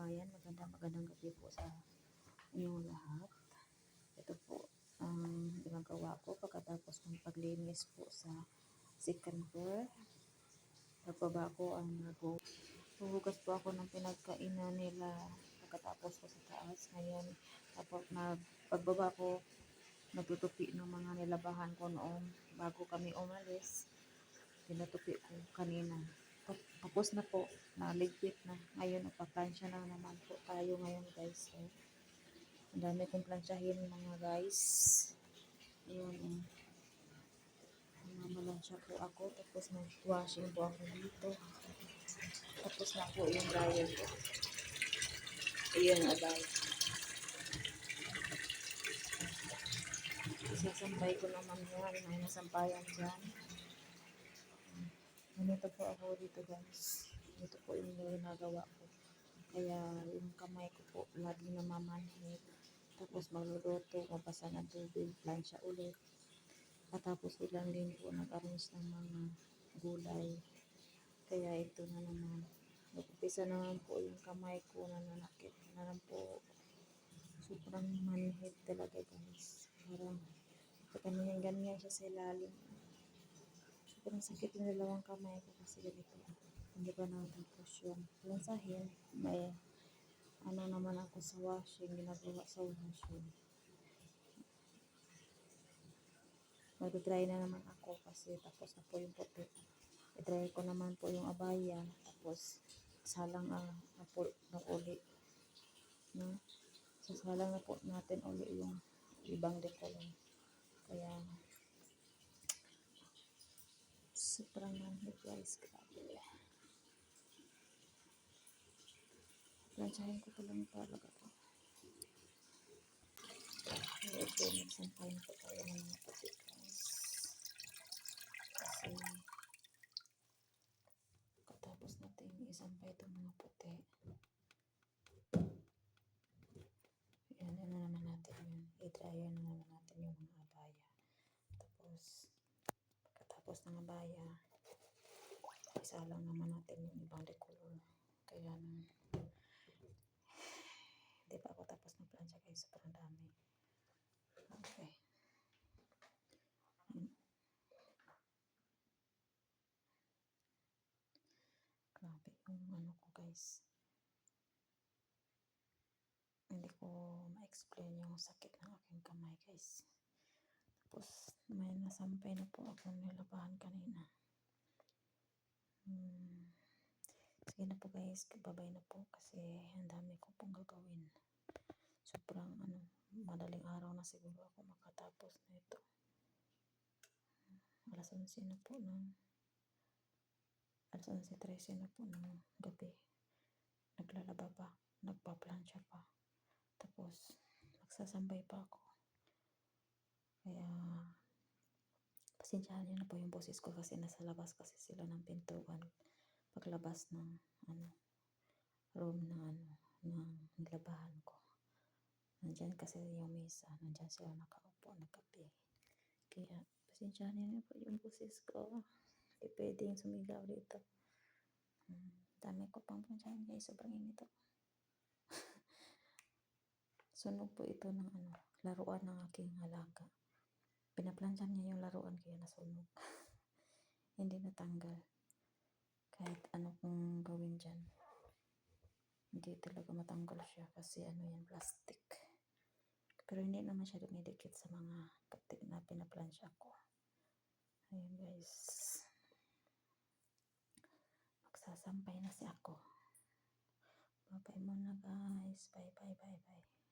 kababayan, magandang gabi po sa inyong lahat. Ito po ang ginagawa ko pagkatapos ng paglinis po sa second floor. Pagbaba ko ang huhugas po ako ng pinagkainan nila pagkatapos ko sa taas. Ngayon, pagbaba ko, natutupi ng mga nilabahan ko noong bago kami umalis. Pinatupi ko kanina. Tapos na po, naligpit na. Ngayon, nagpa-plansya na naman po tayo ngayon, guys. So, ang dami kong plansyahin, mga guys. Ayun, mamalansya po ako. Tapos mag-washing po ako dito. Tapos na po yung dryer ko. Ayun, abay. Isasampay ko naman yan. May nasampayan dyan. Ganito po ako dito, guys. Ito po yung ginagawa ko. Kaya yung kamay ko po lagi namamanhid. Tapos magluluto, mabasa ng tubig, plansya ulit. Tapos ulan din po nag-arrange ng mga gulay. Kaya ito na naman. Nag-upisa naman po yung kamay ko na nanakit. Na lang po. Sobrang manhid talaga, guys. Parang ganyan siya sa ilalim. Sobrang sakit ng dalawang kamay ko kasi ganito. Hindi pa natapos yung lansahin. May ano naman ako sa washing, ginagawa sa washing. Mag-dry na naman ako kasi tapos na po yung puti. I-dry ko naman po yung abaya. Tapos salang na uli. No? Sasalang na po natin uli yung ibang dekolong. Kaya sobrang manhid, guys. Grabe. Plansyahin ko pa lang talaga po. Ito, nagsampayin ko tayo ng mga puti, guys. Kasi katapos natin isampay itong mga puti. Yan, ano naman natin yun. I-dryer na naman natin yung mga abaya. Tapos ng abaya, isalang naman natin yung ibang decolor. Kaya hindi pa ako tapos ng plansya, guys. Sobrang dami. Okay. Grabe yung ano ko, guys. Hindi ko ma-explain yung sakit ng aking kamay, guys. Tapos may nasampay na po ako nilabahan kanina. Sige na po, guys. Babay na po kasi ang dami ko pong gagawin. Sobrang madaling araw na siguro ako makatapos na ito. Alas 11 na po ng alas 11:13 na po ng gabi. Naglalaba pa, nagpa-plansya pa. Tapos magsasambay pa ako. Kaya pasensyahan niyo na po yung boses ko kasi nasa labas kasi sila ng pintuan. Paglabas ng room ng labahan ko. Nandyan kasi yung mesa, nandyan sila nakaupo, nagkape. Kaya pasensyahan niyo na po yung boses ko. Hindi pwedeng sumigaw dito. Dami ko pang plansyahan, guys. Sobrang init ako. Sunog po ito ng laruan ng aking alaga. Pinaplansyan niya yung laruan kaya nasunog. Hindi natanggal. Kahit ano kung gawin dyan. Hindi talaga matanggal siya kasi yan, plastic. Pero hindi naman siya dumidikit sa mga puti na pinaplansya ko. Ayun, guys. Magsasampay na si ako. Bye-bye muna, guys. Bye.